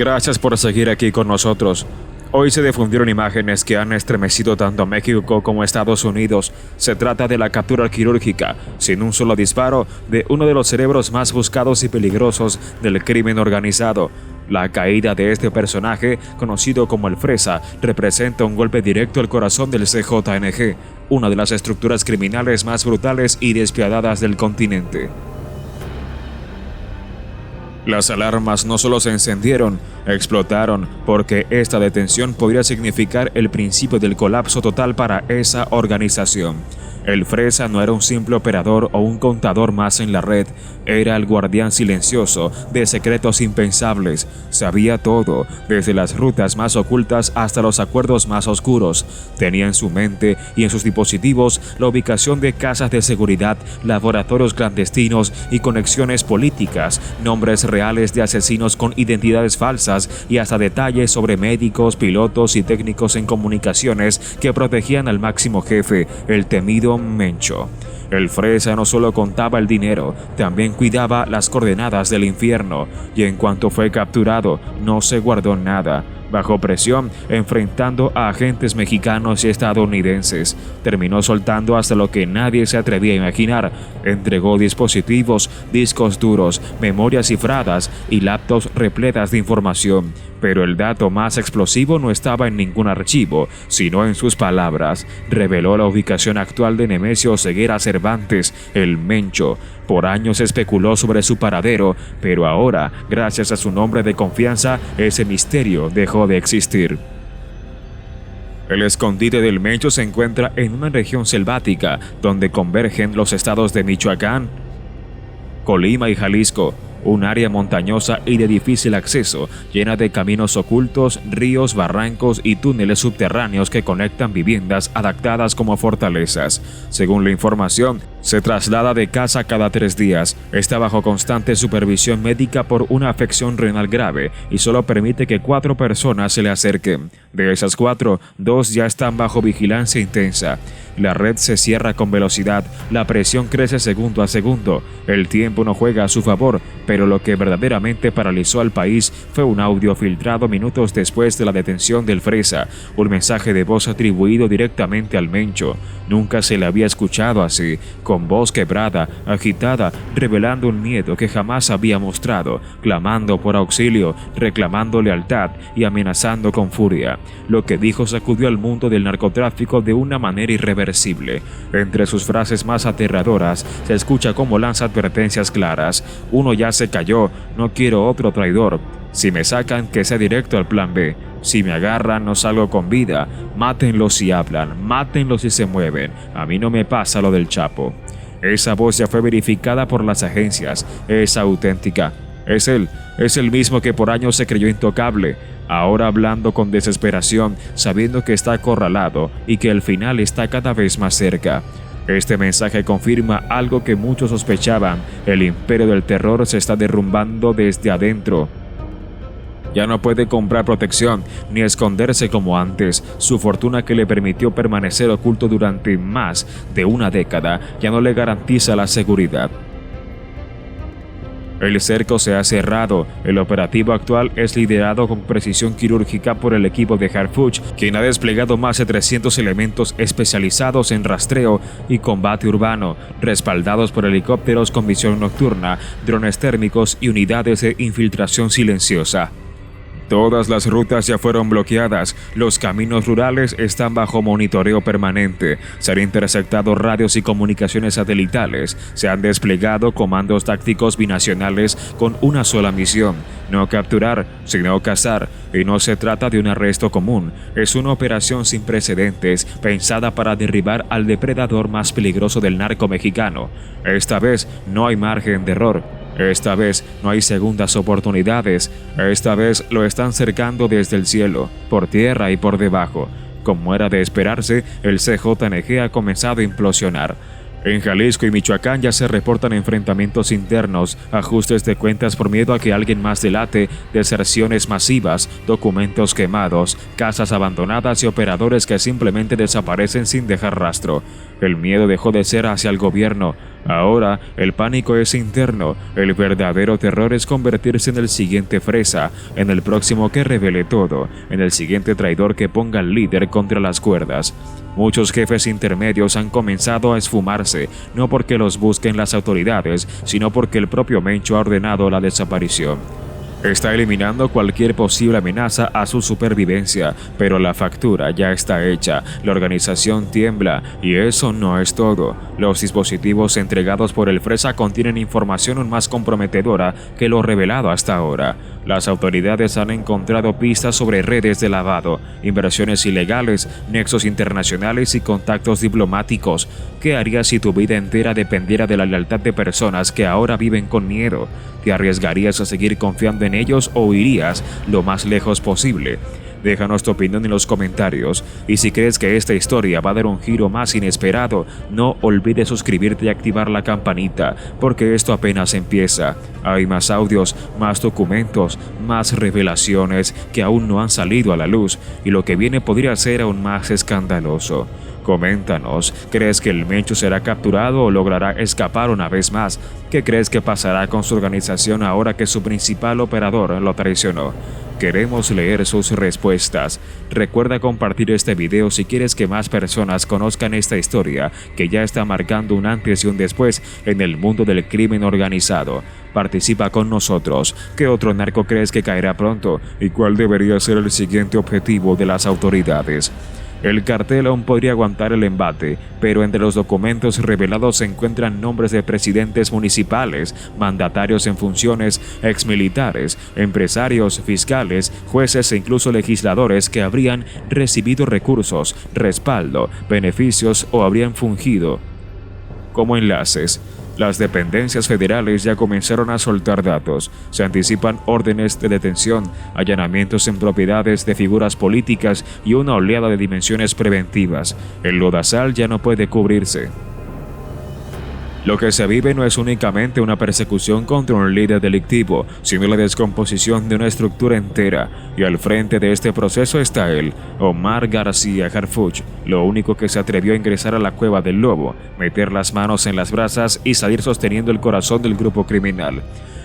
Gracias por seguir aquí con nosotros. Hoy se difundieron imágenes que han estremecido tanto a México como a Estados Unidos. Se trata de la captura quirúrgica, sin un solo disparo, de uno de los cerebros más buscados y peligrosos del crimen organizado. La caída de este personaje, conocido como el Fresa, representa un golpe directo al corazón del CJNG, una de las estructuras criminales más brutales y despiadadas del continente. Las alarmas no solo se encendieron, explotaron, porque esta detención podría significar el principio del colapso total para esa organización. El Fresa no era un simple operador o un contador más en la red, era el guardián silencioso de secretos impensables. Sabía todo, desde las rutas más ocultas hasta los acuerdos más oscuros. Tenía en su mente y en sus dispositivos la ubicación de casas de seguridad, laboratorios clandestinos y conexiones políticas, nombres reales de asesinos con identidades falsas y hasta detalles sobre médicos, pilotos y técnicos en comunicaciones que protegían al máximo jefe, el temido Mencho. El Fresa no solo contaba el dinero, también cuidaba las coordenadas del infierno, y en cuanto fue capturado, no se guardó nada. Bajo presión, enfrentando a agentes mexicanos y estadounidenses, terminó soltando hasta lo que nadie se atrevía a imaginar. Entregó dispositivos, discos duros, memorias cifradas y laptops repletas de información. Pero el dato más explosivo no estaba en ningún archivo, sino en sus palabras. Reveló la ubicación actual de Nemesio Ceguera Cervantes, el Mencho. Por años se especuló sobre su paradero, pero ahora, gracias a su nombre de confianza, ese misterio dejó de existir. El escondite del Mencho se encuentra en una región selvática, donde convergen los estados de Michoacán, Colima y Jalisco. Un área montañosa y de difícil acceso, llena de caminos ocultos, ríos, barrancos y túneles subterráneos que conectan viviendas adaptadas como fortalezas. Según la información, se traslada de casa cada 3 días, está bajo constante supervisión médica por una afección renal grave y solo permite que 4 personas se le acerquen. De esas 4, 2 ya están bajo vigilancia intensa. La red se cierra con velocidad, la presión crece segundo a segundo, el tiempo no juega a su favor, pero lo que verdaderamente paralizó al país fue un audio filtrado minutos después de la detención del Fresa, un mensaje de voz atribuido directamente al Mencho. Nunca se le había escuchado así, con voz quebrada, agitada, revelando un miedo que jamás había mostrado, clamando por auxilio, reclamando lealtad y amenazando con furia. Lo que dijo sacudió al mundo del narcotráfico de una manera irreversible. Entre sus frases más aterradoras se escucha cómo lanza advertencias claras: uno ya se cayó, no quiero otro traidor. Si me sacan, que sea directo al plan B. Si me agarran, no salgo con vida. Mátenlos si hablan, mátenlos si se mueven. A mí no me pasa lo del Chapo. Esa voz ya fue verificada por las agencias. Es auténtica. Es el mismo que por años se creyó intocable. Ahora hablando con desesperación, sabiendo que está acorralado y que el final está cada vez más cerca. Este mensaje confirma algo que muchos sospechaban: el imperio del terror se está derrumbando desde adentro. Ya no puede comprar protección ni esconderse como antes. Su fortuna, que le permitió permanecer oculto durante más de una década, ya no le garantiza la seguridad. El cerco se ha cerrado. El operativo actual es liderado con precisión quirúrgica por el equipo de Harfuch, quien ha desplegado más de 300 elementos especializados en rastreo y combate urbano, respaldados por helicópteros con visión nocturna, drones térmicos y unidades de infiltración silenciosa. Todas las rutas ya fueron bloqueadas, los caminos rurales están bajo monitoreo permanente, se han interceptado radios y comunicaciones satelitales, se han desplegado comandos tácticos binacionales con una sola misión: no capturar, sino cazar, y no se trata de un arresto común, es una operación sin precedentes, pensada para derribar al depredador más peligroso del narco mexicano. Esta vez no hay margen de error. Esta vez no hay segundas oportunidades. Esta vez lo están cercando desde el cielo, por tierra y por debajo. Como era de esperarse, el CJNG ha comenzado a implosionar. En Jalisco y Michoacán ya se reportan enfrentamientos internos, ajustes de cuentas por miedo a que alguien más delate, deserciones masivas, documentos quemados, casas abandonadas y operadores que simplemente desaparecen sin dejar rastro. El miedo dejó de ser hacia el gobierno. Ahora, el pánico es interno, el verdadero terror es convertirse en el siguiente Fresa, en el próximo que revele todo, en el siguiente traidor que ponga al líder contra las cuerdas. Muchos jefes intermedios han comenzado a esfumarse, no porque los busquen las autoridades, sino porque el propio Mencho ha ordenado la desaparición. Está eliminando cualquier posible amenaza a su supervivencia, pero la factura ya está hecha, la organización tiembla, y eso no es todo. Los dispositivos entregados por el Fresa contienen información aún más comprometedora que lo revelado hasta ahora. Las autoridades han encontrado pistas sobre redes de lavado, inversiones ilegales, nexos internacionales y contactos diplomáticos. ¿Qué harías si tu vida entera dependiera de la lealtad de personas que ahora viven con miedo? ¿Te arriesgarías a seguir confiando en ellos o irías lo más lejos posible? Déjanos tu opinión en los comentarios, y si crees que esta historia va a dar un giro más inesperado, no olvides suscribirte y activar la campanita, porque esto apenas empieza. Hay más audios, más documentos, más revelaciones que aún no han salido a la luz, y lo que viene podría ser aún más escandaloso. Coméntanos, ¿crees que el Mencho será capturado o logrará escapar una vez más? ¿Qué crees que pasará con su organización ahora que su principal operador lo traicionó? Queremos leer sus respuestas. Recuerda compartir este video si quieres que más personas conozcan esta historia que ya está marcando un antes y un después en el mundo del crimen organizado. Participa con nosotros. ¿Qué otro narco crees que caerá pronto? ¿Y cuál debería ser el siguiente objetivo de las autoridades? El cartel aún podría aguantar el embate, pero entre los documentos revelados se encuentran nombres de presidentes municipales, mandatarios en funciones, exmilitares, empresarios, fiscales, jueces e incluso legisladores que habrían recibido recursos, respaldo, beneficios o habrían fungido como enlaces. Las dependencias federales ya comenzaron a soltar datos. Se anticipan órdenes de detención, allanamientos en propiedades de figuras políticas y una oleada de dimensiones preventivas. El lodazal ya no puede cubrirse. Lo que se vive no es únicamente una persecución contra un líder delictivo, sino la descomposición de una estructura entera. Y al frente de este proceso está él, Omar García Harfuch, lo único que se atrevió a ingresar a la cueva del lobo, meter las manos en las brasas y salir sosteniendo el corazón del grupo criminal.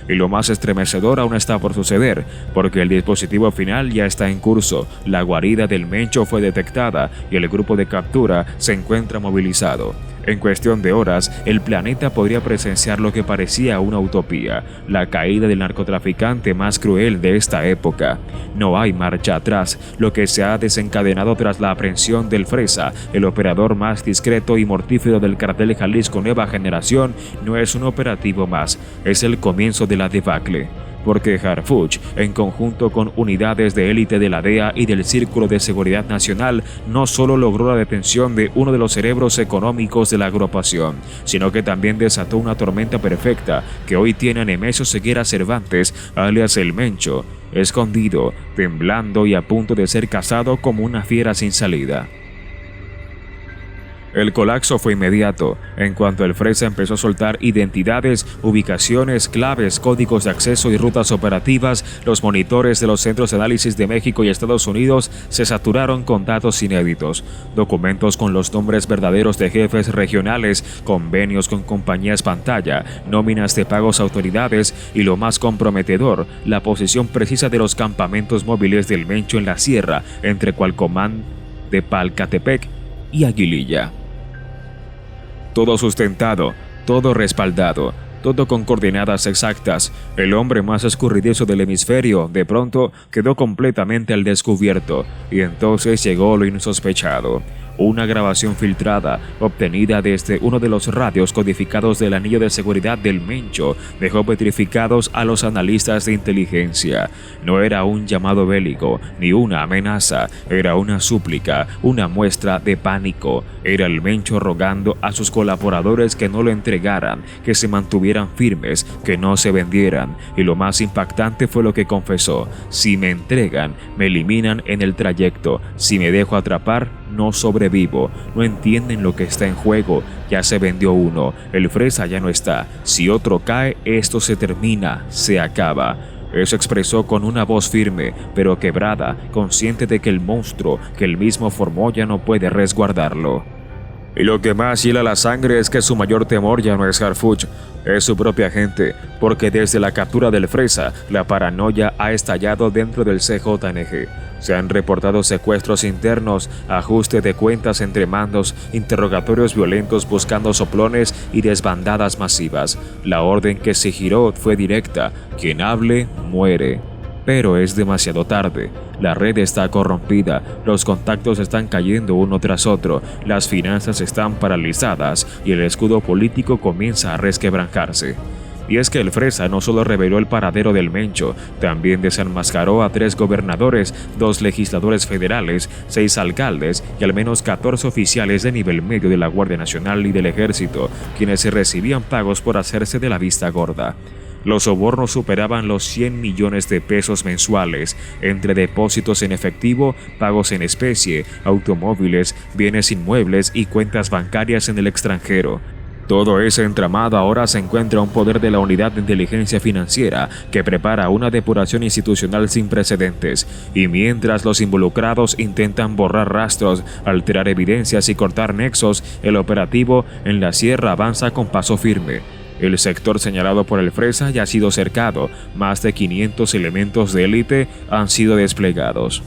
Y lo más estremecedor aún está por suceder, porque el dispositivo final ya está en curso, la guarida del Mencho fue detectada y el grupo de captura se encuentra movilizado. En cuestión de horas, el planeta podría presenciar lo que parecía una utopía, la caída del narcotraficante más cruel de esta época. No hay marcha atrás, lo que se ha desencadenado tras la aprehensión del Fresa, el operador más discreto y mortífero del cartel Jalisco Nueva Generación, no es un operativo más, es el comienzo de la debacle. Porque Harfuch, en conjunto con unidades de élite de la DEA y del Círculo de Seguridad Nacional, no solo logró la detención de uno de los cerebros económicos de la agrupación, sino que también desató una tormenta perfecta que hoy tiene a Nemesio Ceguera Cervantes, alias El Mencho, escondido, temblando y a punto de ser cazado como una fiera sin salida. El colapso fue inmediato. En cuanto el Fresa empezó a soltar identidades, ubicaciones, claves, códigos de acceso y rutas operativas, los monitores de los centros de análisis de México y Estados Unidos se saturaron con datos inéditos, documentos con los nombres verdaderos de jefes regionales, convenios con compañías pantalla, nóminas de pagos a autoridades y lo más comprometedor, la posición precisa de los campamentos móviles del Mencho en la sierra, entre Cualcomán de Palcatepec y Aguililla. Todo sustentado, todo respaldado, todo con coordenadas exactas. El hombre más escurridizo del hemisferio, de pronto, quedó completamente al descubierto, y entonces llegó lo insospechado. Una grabación filtrada, obtenida desde uno de los radios codificados del anillo de seguridad del Mencho, dejó petrificados a los analistas de inteligencia. No era un llamado bélico, ni una amenaza, era una súplica, una muestra de pánico. Era el Mencho rogando a sus colaboradores que no lo entregaran, que se mantuvieran firmes, que no se vendieran. Y lo más impactante fue lo que confesó: si me entregan, me eliminan en el trayecto. Si me dejo atrapar, no sobrevivo. No entienden lo que está en juego. Ya se vendió uno, el Fresa ya no está. Si otro cae, esto se termina, se acaba. Eso expresó con una voz firme, pero quebrada, consciente de que el monstruo que él mismo formó ya no puede resguardarlo. Y lo que más hiela la sangre es que su mayor temor ya no es Harfuch, es su propia gente, porque desde la captura del Fresa, la paranoia ha estallado dentro del CJNG. Se han reportado secuestros internos, ajuste de cuentas entre mandos, interrogatorios violentos buscando soplones y desbandadas masivas. La orden que se giró fue directa: quien hable, muere. Pero es demasiado tarde. La red está corrompida, los contactos están cayendo uno tras otro, las finanzas están paralizadas y el escudo político comienza a resquebrajarse. Y es que el Fresa no solo reveló el paradero del Mencho, también desenmascaró a 3 gobernadores, 2 legisladores federales, 6 alcaldes y al menos 14 oficiales de nivel medio de la Guardia Nacional y del Ejército, quienes se recibían pagos por hacerse de la vista gorda. Los sobornos superaban los 100 millones de pesos mensuales, entre depósitos en efectivo, pagos en especie, automóviles, bienes inmuebles y cuentas bancarias en el extranjero. Todo ese entramado ahora se encuentra a un poder de la Unidad de Inteligencia Financiera que prepara una depuración institucional sin precedentes, y mientras los involucrados intentan borrar rastros, alterar evidencias y cortar nexos, el operativo en la sierra avanza con paso firme. El sector señalado por el Fresa ya ha sido cercado, más de 500 elementos de élite han sido desplegados.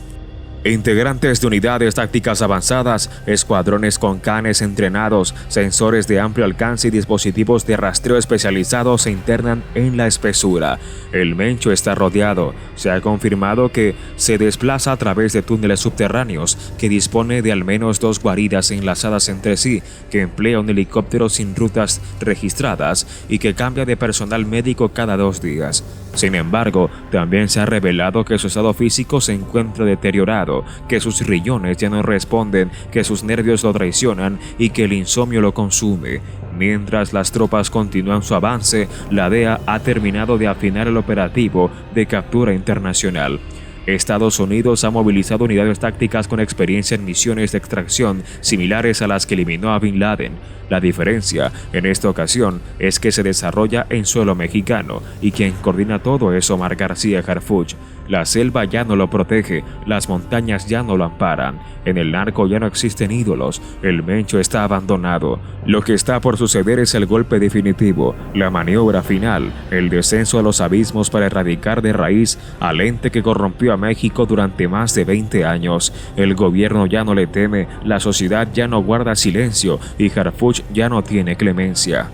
Integrantes de unidades tácticas avanzadas, escuadrones con canes entrenados, sensores de amplio alcance y dispositivos de rastreo especializados se internan en la espesura. El Mencho está rodeado. Se ha confirmado que se desplaza a través de túneles subterráneos, que dispone de al menos 2 guaridas enlazadas entre sí, que emplea un helicóptero sin rutas registradas y que cambia de personal médico cada 2 días. Sin embargo, también se ha revelado que su estado físico se encuentra deteriorado, que sus riñones ya no responden, que sus nervios lo traicionan y que el insomnio lo consume. Mientras las tropas continúan su avance, la DEA ha terminado de afinar el operativo de captura internacional. Estados Unidos ha movilizado unidades tácticas con experiencia en misiones de extracción similares a las que eliminó a Bin Laden. La diferencia, en esta ocasión, es que se desarrolla en suelo mexicano y quien coordina todo es Omar García Harfuch. La selva ya no lo protege, las montañas ya no lo amparan, en el narco ya no existen ídolos, el Mencho está abandonado. Lo que está por suceder es el golpe definitivo, la maniobra final, el descenso a los abismos para erradicar de raíz al ente que corrompió a México durante más de 20 años. El gobierno ya no le teme, la sociedad ya no guarda silencio y Harfuch ya no tiene clemencia.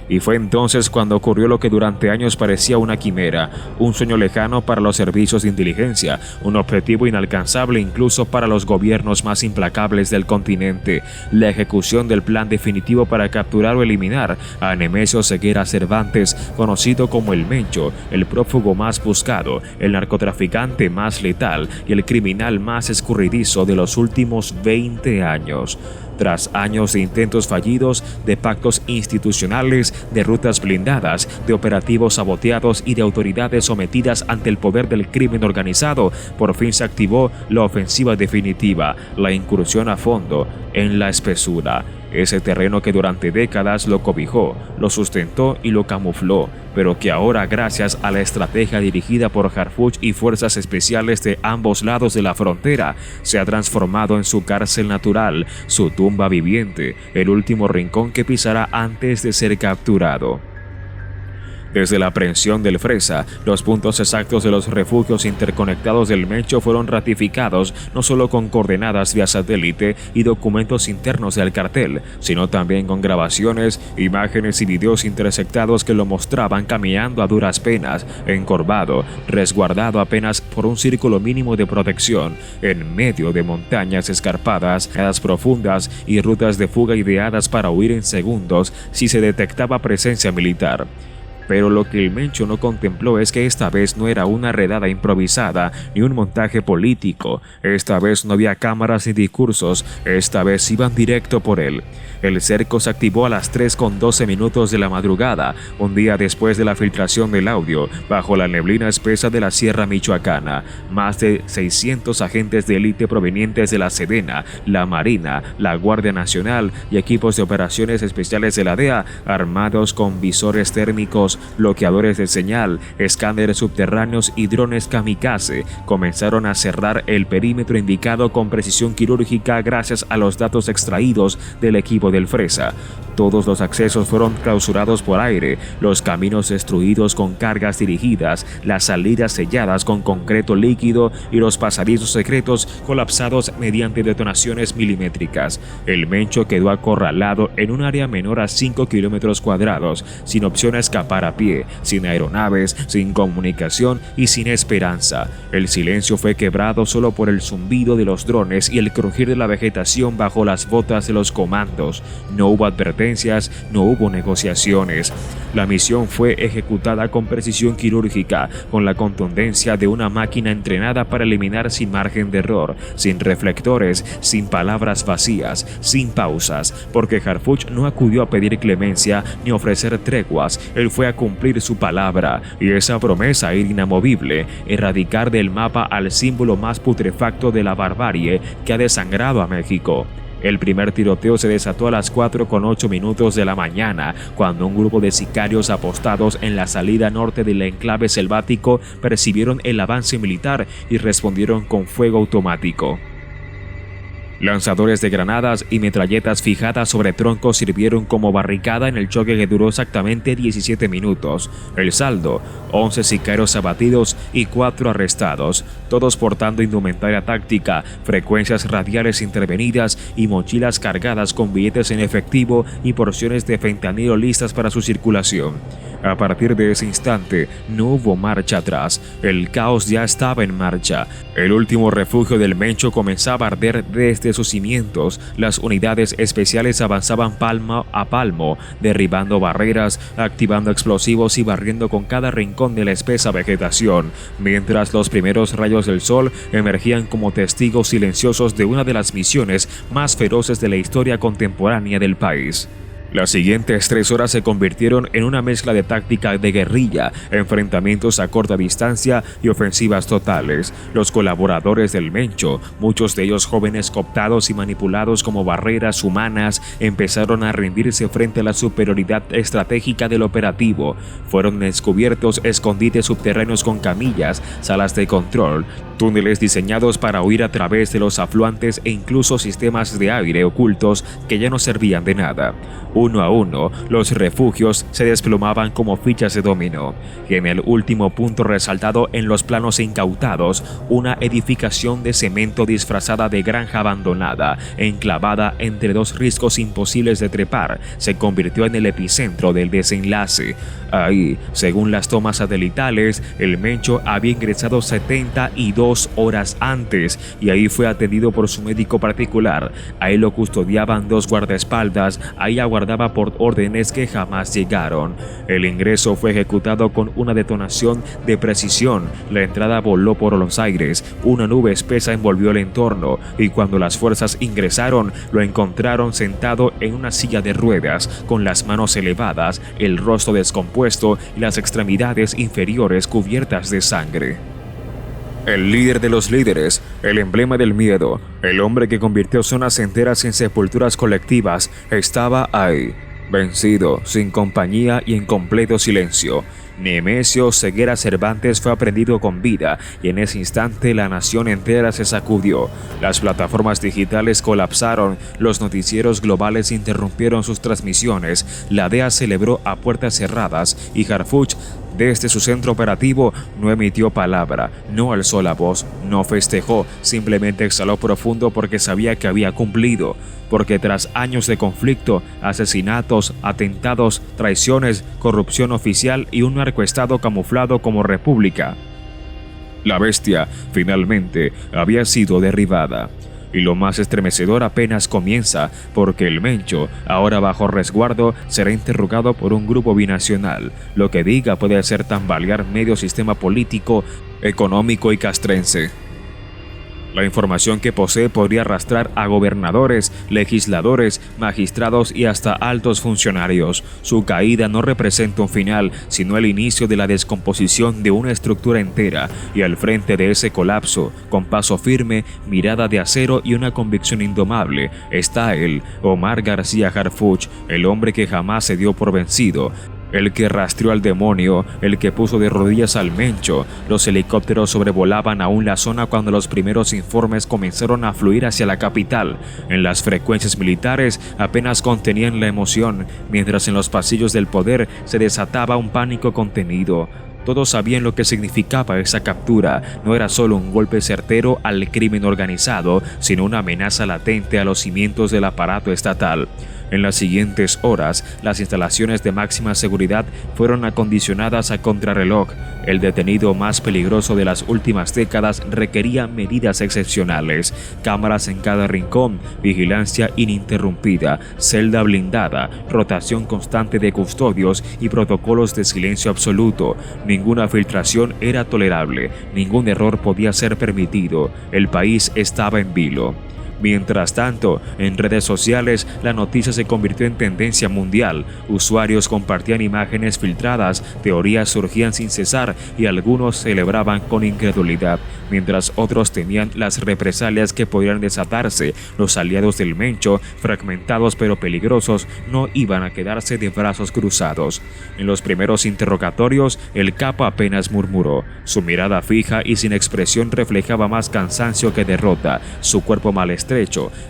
Y fue entonces cuando ocurrió lo que durante años parecía una quimera, un sueño lejano para los servicios de inteligencia, un objetivo inalcanzable incluso para los gobiernos más implacables del continente, la ejecución del plan definitivo para capturar o eliminar a Nemesio Ceguera Cervantes, conocido como el Mencho, el prófugo más buscado, el narcotraficante más letal y el criminal más escurridizo de los últimos 20 años. Tras años de intentos fallidos, de pactos institucionales, de rutas blindadas, de operativos saboteados y de autoridades sometidas ante el poder del crimen organizado, por fin se activó la ofensiva definitiva, la incursión a fondo en la espesura. Ese terreno que durante décadas lo cobijó, lo sustentó y lo camufló, pero que ahora, gracias a la estrategia dirigida por Harfuch y fuerzas especiales de ambos lados de la frontera, se ha transformado en su cárcel natural, su tumba viviente, el último rincón que pisará antes de ser capturado. Desde la aprehensión del Fresa, los puntos exactos de los refugios interconectados del Mencho fueron ratificados no solo con coordenadas vía satélite y documentos internos del cartel, sino también con grabaciones, imágenes y videos intersectados que lo mostraban caminando a duras penas, encorvado, resguardado apenas por un círculo mínimo de protección, en medio de montañas escarpadas, cadas profundas y rutas de fuga ideadas para huir en segundos si se detectaba presencia militar. Pero lo que el Mencho no contempló es que esta vez no era una redada improvisada ni un montaje político. Esta vez no había cámaras ni discursos, esta vez iban directo por él. El cerco se activó a las 3:12 de la madrugada, un día después de la filtración del audio, bajo la neblina espesa de la Sierra Michoacana. Más de 600 agentes de élite provenientes de la Sedena, la Marina, la Guardia Nacional y equipos de operaciones especiales de la DEA, armados con visores térmicos, equipos, bloqueadores de señal, escáneres subterráneos y drones kamikaze comenzaron a cerrar el perímetro indicado con precisión quirúrgica gracias a los datos extraídos del equipo del Fresa. Todos los accesos fueron clausurados por aire, los caminos destruidos con cargas dirigidas, las salidas selladas con concreto líquido y los pasadizos secretos colapsados mediante detonaciones milimétricas. El Mencho quedó acorralado en un área menor a 5 kilómetros cuadrados, sin opción a escapar a pie, sin aeronaves, sin comunicación y sin esperanza. El silencio fue quebrado solo por el zumbido de los drones y el crujir de la vegetación bajo las botas de los comandos. No hubo advertencias, no hubo negociaciones. La misión fue ejecutada con precisión quirúrgica, con la contundencia de una máquina entrenada para eliminar sin margen de error, sin reflectores, sin palabras vacías, sin pausas, porque Harfuch no acudió a pedir clemencia ni ofrecer treguas. Él fue a cumplir su palabra, y esa promesa era inamovible: erradicar del mapa al símbolo más putrefacto de la barbarie que ha desangrado a México. El primer tiroteo se desató a las 4:08 de la mañana, cuando un grupo de sicarios apostados en la salida norte del enclave selvático percibieron el avance militar y respondieron con fuego automático. Lanzadores de granadas y metralletas fijadas sobre troncos sirvieron como barricada en el choque que duró exactamente 17 minutos. El saldo: 11 sicarios abatidos y 4 arrestados, todos portando indumentaria táctica, frecuencias radiales intervenidas y mochilas cargadas con billetes en efectivo y porciones de fentanilo listas para su circulación. A partir de ese instante, no hubo marcha atrás. El caos ya estaba en marcha. El último refugio del Mencho comenzaba a arder desde sus cimientos. Las unidades especiales avanzaban palmo a palmo, derribando barreras, activando explosivos y barriendo con cada rincón de la espesa vegetación, mientras los primeros rayos del sol emergían como testigos silenciosos de una de las misiones más feroces de la historia contemporánea del país. Las siguientes 3 horas se convirtieron en una mezcla de táctica de guerrilla, enfrentamientos a corta distancia y ofensivas totales. Los colaboradores del Mencho, muchos de ellos jóvenes cooptados y manipulados como barreras humanas, empezaron a rendirse frente a la superioridad estratégica del operativo. Fueron descubiertos escondites subterráneos con camillas, salas de control, túneles diseñados para huir a través de los afluentes e incluso sistemas de aire ocultos que ya no servían de nada. Uno a uno, los refugios se desplomaban como fichas de dominó, y en el último punto resaltado en los planos incautados, una edificación de cemento disfrazada de granja abandonada, enclavada entre 2 riscos imposibles de trepar, se convirtió en el epicentro del desenlace. Ahí, según las tomas satelitales, el Mencho había ingresado 72 horas antes, y ahí fue atendido por su médico particular. Ahí lo custodiaban 2 guardaespaldas, ahí aguardaba por órdenes que jamás llegaron. El ingreso fue ejecutado con una detonación de precisión. La entrada voló por los aires, una nube espesa envolvió el entorno, y cuando las fuerzas ingresaron, lo encontraron sentado en una silla de ruedas, con las manos elevadas, el rostro descompuesto y las extremidades inferiores cubiertas de sangre. El líder de los líderes, el emblema del miedo, el hombre que convirtió zonas enteras en sepulturas colectivas, estaba ahí, vencido, sin compañía y en completo silencio. Nemesio Ceguera Cervantes fue aprehendido con vida, y en ese instante la nación entera se sacudió. Las plataformas digitales colapsaron, los noticieros globales interrumpieron sus transmisiones, la DEA celebró a puertas cerradas y Harfuch, desde su centro operativo, no emitió palabra, no alzó la voz, no festejó, simplemente exhaló profundo porque sabía que había cumplido. Porque tras años de conflicto, asesinatos, atentados, traiciones, corrupción oficial y un narcoestado camuflado como república, la bestia, finalmente, había sido derribada. Y lo más estremecedor apenas comienza, porque el Mencho, ahora bajo resguardo, será interrogado por un grupo binacional. Lo que diga puede hacer tambalear medio sistema político, económico y castrense. La información que posee podría arrastrar a gobernadores, legisladores, magistrados y hasta altos funcionarios. Su caída no representa un final, sino el inicio de la descomposición de una estructura entera, y al frente de ese colapso, con paso firme, mirada de acero y una convicción indomable, está él, Omar García Harfuch, el hombre que jamás se dio por vencido, el que rastreó al demonio, el que puso de rodillas al Mencho. Los helicópteros sobrevolaban aún la zona cuando los primeros informes comenzaron a fluir hacia la capital. En las frecuencias militares apenas contenían la emoción, mientras en los pasillos del poder se desataba un pánico contenido. Todos sabían lo que significaba esa captura. No era solo un golpe certero al crimen organizado, sino una amenaza latente a los cimientos del aparato estatal. En las siguientes horas, las instalaciones de máxima seguridad fueron acondicionadas a contrarreloj. El detenido más peligroso de las últimas décadas requería medidas excepcionales: cámaras en cada rincón, vigilancia ininterrumpida, celda blindada, rotación constante de custodios y protocolos de silencio absoluto. Ninguna filtración era tolerable, ningún error podía ser permitido. El país estaba en vilo. Mientras tanto, en redes sociales, la noticia se convirtió en tendencia mundial. Usuarios compartían imágenes filtradas, teorías surgían sin cesar y algunos celebraban con incredulidad, mientras otros temían las represalias que podrían desatarse. Los aliados del Mencho, fragmentados pero peligrosos, no iban a quedarse de brazos cruzados. En los primeros interrogatorios, el capo apenas murmuró. Su mirada fija y sin expresión reflejaba más cansancio que derrota. Su cuerpo malestrecho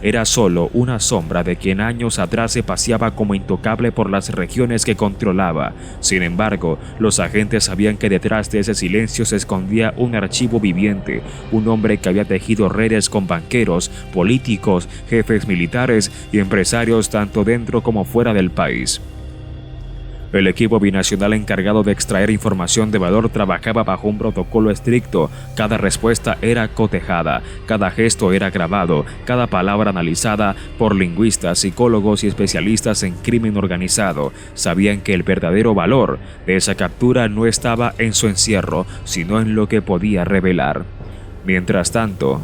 era solo una sombra de quien años atrás se paseaba como intocable por las regiones que controlaba. Sin embargo, los agentes sabían que detrás de ese silencio se escondía un archivo viviente, un hombre que había tejido redes con banqueros, políticos, jefes militares y empresarios tanto dentro como fuera del país. El equipo binacional encargado de extraer información de valor trabajaba bajo un protocolo estricto. Cada respuesta era cotejada, cada gesto era grabado, cada palabra analizada por lingüistas, psicólogos y especialistas en crimen organizado. Sabían que el verdadero valor de esa captura no estaba en su encierro, sino en lo que podía revelar. Mientras tanto,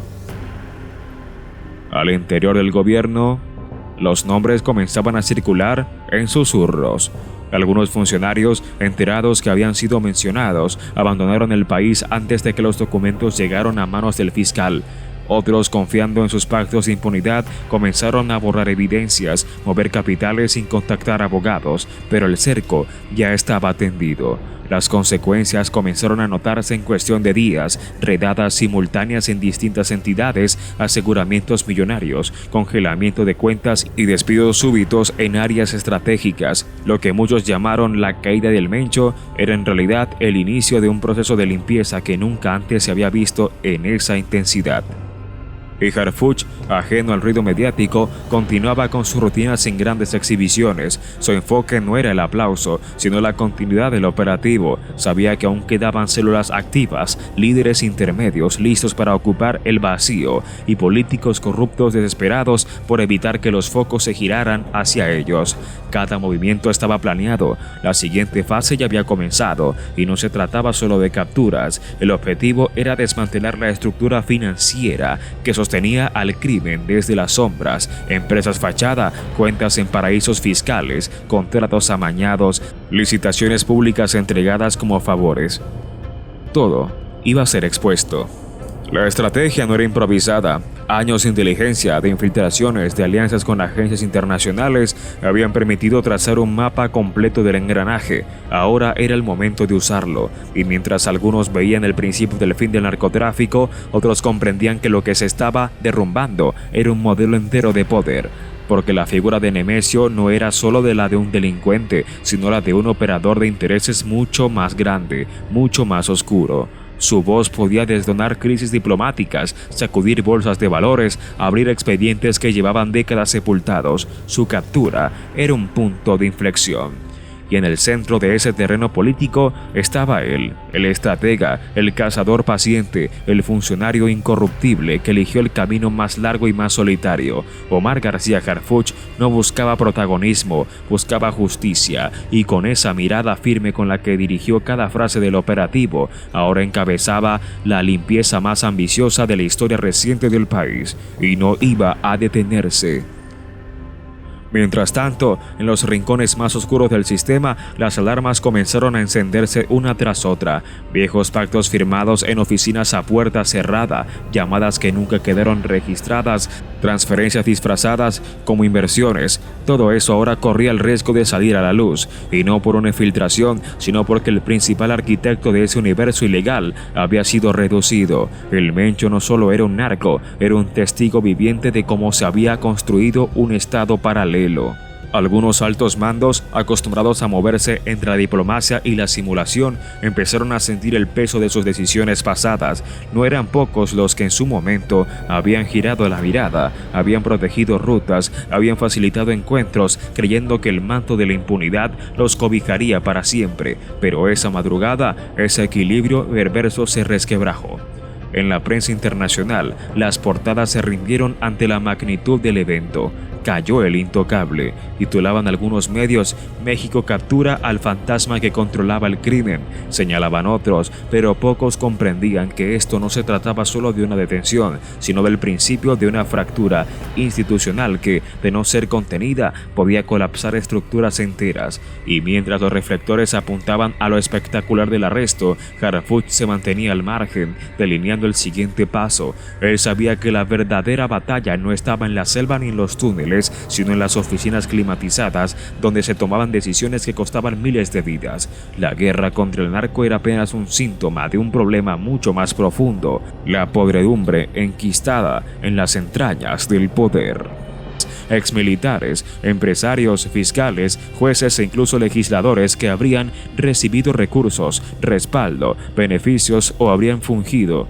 al interior del gobierno, los nombres comenzaban a circular en susurros. Algunos funcionarios, enterados que habían sido mencionados, abandonaron el país antes de que los documentos llegaran a manos del fiscal. Otros, confiando en sus pactos de impunidad, comenzaron a borrar evidencias, mover capitales sin contactar abogados, pero el cerco ya estaba tendido. Las consecuencias comenzaron a notarse en cuestión de días: redadas simultáneas en distintas entidades, aseguramientos millonarios, congelamiento de cuentas y despidos súbitos en áreas estratégicas. Lo que muchos llamaron la caída del Mencho era en realidad el inicio de un proceso de limpieza que nunca antes se había visto en esa intensidad. Y Harfuch, ajeno al ruido mediático, continuaba con sus rutinas sin grandes exhibiciones. Su enfoque no era el aplauso, sino la continuidad del operativo. Sabía que aún quedaban células activas, líderes intermedios listos para ocupar el vacío, y políticos corruptos desesperados por evitar que los focos se giraran hacia ellos. Cada movimiento estaba planeado. La siguiente fase ya había comenzado, y no se trataba solo de capturas. El objetivo era desmantelar la estructura financiera que sostenía al crimen desde las sombras: empresas fachada, cuentas en paraísos fiscales, contratos amañados, licitaciones públicas entregadas como favores. Todo iba a ser expuesto. La estrategia no era improvisada. Años de inteligencia, de infiltraciones, de alianzas con agencias internacionales habían permitido trazar un mapa completo del engranaje. Ahora era el momento de usarlo, y mientras algunos veían el principio del fin del narcotráfico, otros comprendían que lo que se estaba derrumbando era un modelo entero de poder. Porque la figura de Nemesio no era solo de la de un delincuente, sino la de un operador de intereses mucho más grande, mucho más oscuro. Su voz podía desdonar crisis diplomáticas, sacudir bolsas de valores, abrir expedientes que llevaban décadas sepultados. Su captura era un punto de inflexión. Y en el centro de ese terreno político estaba él, el estratega, el cazador paciente, el funcionario incorruptible que eligió el camino más largo y más solitario. Omar García Harfuch no buscaba protagonismo, buscaba justicia, y con esa mirada firme con la que dirigió cada frase del operativo, ahora encabezaba la limpieza más ambiciosa de la historia reciente del país, y no iba a detenerse. Mientras tanto, en los rincones más oscuros del sistema, las alarmas comenzaron a encenderse una tras otra. Viejos pactos firmados en oficinas a puerta cerrada, llamadas que nunca quedaron registradas, transferencias disfrazadas como inversiones. Todo eso ahora corría el riesgo de salir a la luz, y no por una infiltración, sino porque el principal arquitecto de ese universo ilegal había sido reducido. El Mencho no solo era un narco, era un testigo viviente de cómo se había construido un estado paralelo. Algunos altos mandos, acostumbrados a moverse entre la diplomacia y la simulación, empezaron a sentir el peso de sus decisiones pasadas. No eran pocos los que en su momento habían girado la mirada, habían protegido rutas, habían facilitado encuentros, creyendo que el manto de la impunidad los cobijaría para siempre. Pero esa madrugada, ese equilibrio perverso se resquebrajó. En la prensa internacional, las portadas se rindieron ante la magnitud del evento. Cayó el intocable, titulaban algunos medios, México captura al fantasma que controlaba el crimen, señalaban otros, pero pocos comprendían que esto no se trataba solo de una detención, sino del principio de una fractura institucional que, de no ser contenida, podía colapsar estructuras enteras. Y mientras los reflectores apuntaban a lo espectacular del arresto, Harfuch se mantenía al margen, delineando el siguiente paso. Él sabía que la verdadera batalla no estaba en la selva ni en los túneles, sino en las oficinas climatizadas, donde se tomaban decisiones que costaban miles de vidas. La guerra contra el narco era apenas un síntoma de un problema mucho más profundo, la podredumbre enquistada en las entrañas del poder. Exmilitares, empresarios, fiscales, jueces e incluso legisladores que habrían recibido recursos, respaldo, beneficios o habrían fungido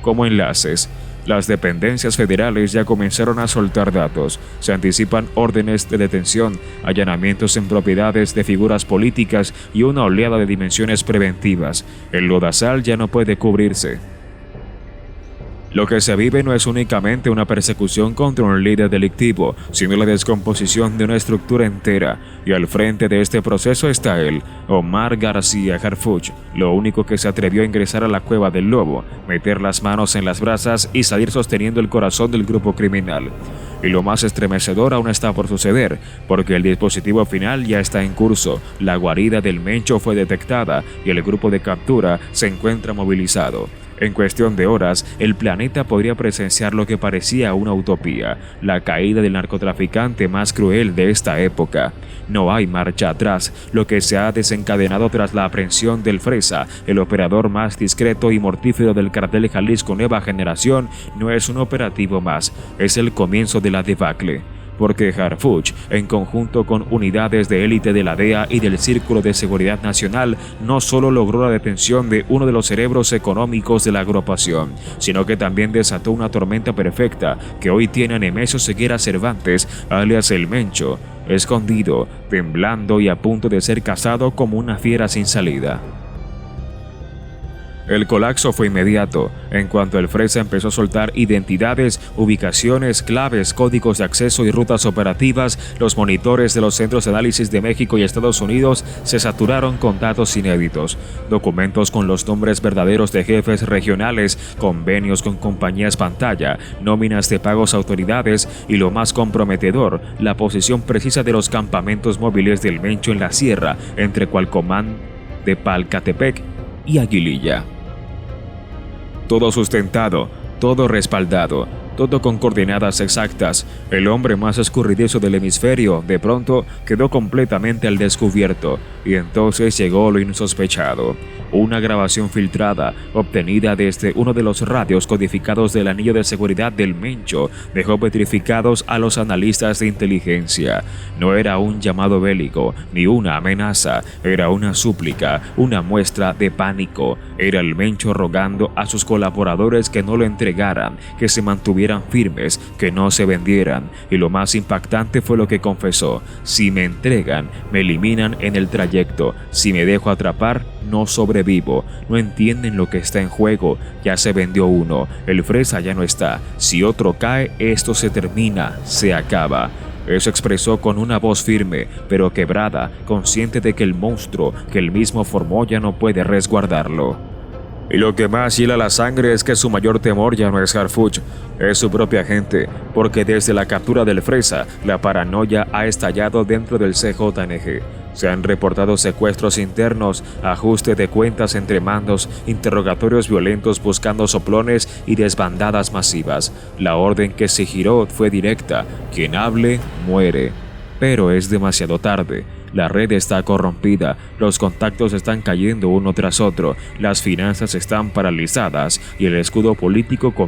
como enlaces. Las dependencias federales ya comenzaron a soltar datos. Se anticipan órdenes de detención, allanamientos en propiedades de figuras políticas y una oleada de dimensiones preventivas. El lodazal ya no puede cubrirse. Lo que se vive no es únicamente una persecución contra un líder delictivo, sino la descomposición de una estructura entera. Y al frente de este proceso está él, Omar García Harfuch, lo único que se atrevió a ingresar a la cueva del lobo, meter las manos en las brasas y salir sosteniendo el corazón del grupo criminal. Y lo más estremecedor aún está por suceder, porque el dispositivo final ya está en curso, la guarida del Mencho fue detectada y el grupo de captura se encuentra movilizado. En cuestión de horas, el planeta podría presenciar lo que parecía una utopía, la caída del narcotraficante más cruel de esta época. No hay marcha atrás, lo que se ha desencadenado tras la aprehensión del Fresa, el operador más discreto y mortífero del cartel Jalisco Nueva Generación, no es un operativo más, es el comienzo de la debacle. Porque Harfuch, en conjunto con unidades de élite de la DEA y del Círculo de Seguridad Nacional, no solo logró la detención de uno de los cerebros económicos de la agrupación, sino que también desató una tormenta perfecta que hoy tiene a Nemesio Ceguera Cervantes, alias El Mencho, escondido, temblando y a punto de ser cazado como una fiera sin salida. El colapso fue inmediato. En cuanto el Fresa empezó a soltar identidades, ubicaciones, claves, códigos de acceso y rutas operativas, los monitores de los centros de análisis de México y Estados Unidos se saturaron con datos inéditos, documentos con los nombres verdaderos de jefes regionales, convenios con compañías pantalla, nóminas de pagos a autoridades y, lo más comprometedor, la posición precisa de los campamentos móviles del Mencho en la sierra entre Cualcomán de Palcatepec y Aguililla. Todo sustentado, todo respaldado, todo con coordenadas exactas. El hombre más escurridizo del hemisferio, de pronto, quedó completamente al descubierto, y entonces llegó lo insospechado. Una grabación filtrada, obtenida desde uno de los radios codificados del anillo de seguridad del Mencho, dejó petrificados a los analistas de inteligencia. No era un llamado bélico, ni una amenaza, era una súplica, una muestra de pánico. Era el Mencho rogando a sus colaboradores que no lo entregaran, que se mantuvieran firmes, que no se vendieran. Y lo más impactante fue lo que confesó: si me entregan, me eliminan en el trayecto. Si me dejo atrapar, no sobrevivo. No entienden lo que está en juego. Ya se vendió uno, el Fresa ya no está. Si otro cae, esto se termina, se acaba. Eso expresó con una voz firme, pero quebrada, consciente de que el monstruo que él mismo formó ya no puede resguardarlo. Y lo que más hiela la sangre es que su mayor temor ya no es Harfuch, es su propia gente, porque desde la captura del Fresa, la paranoia ha estallado dentro del CJNG. Se han reportado secuestros internos, ajuste de cuentas entre mandos, interrogatorios violentos buscando soplones y desbandadas masivas. La orden que se giró fue directa: quien hable, muere. Pero es demasiado tarde. La red está corrompida, los contactos están cayendo uno tras otro, las finanzas están paralizadas y el escudo político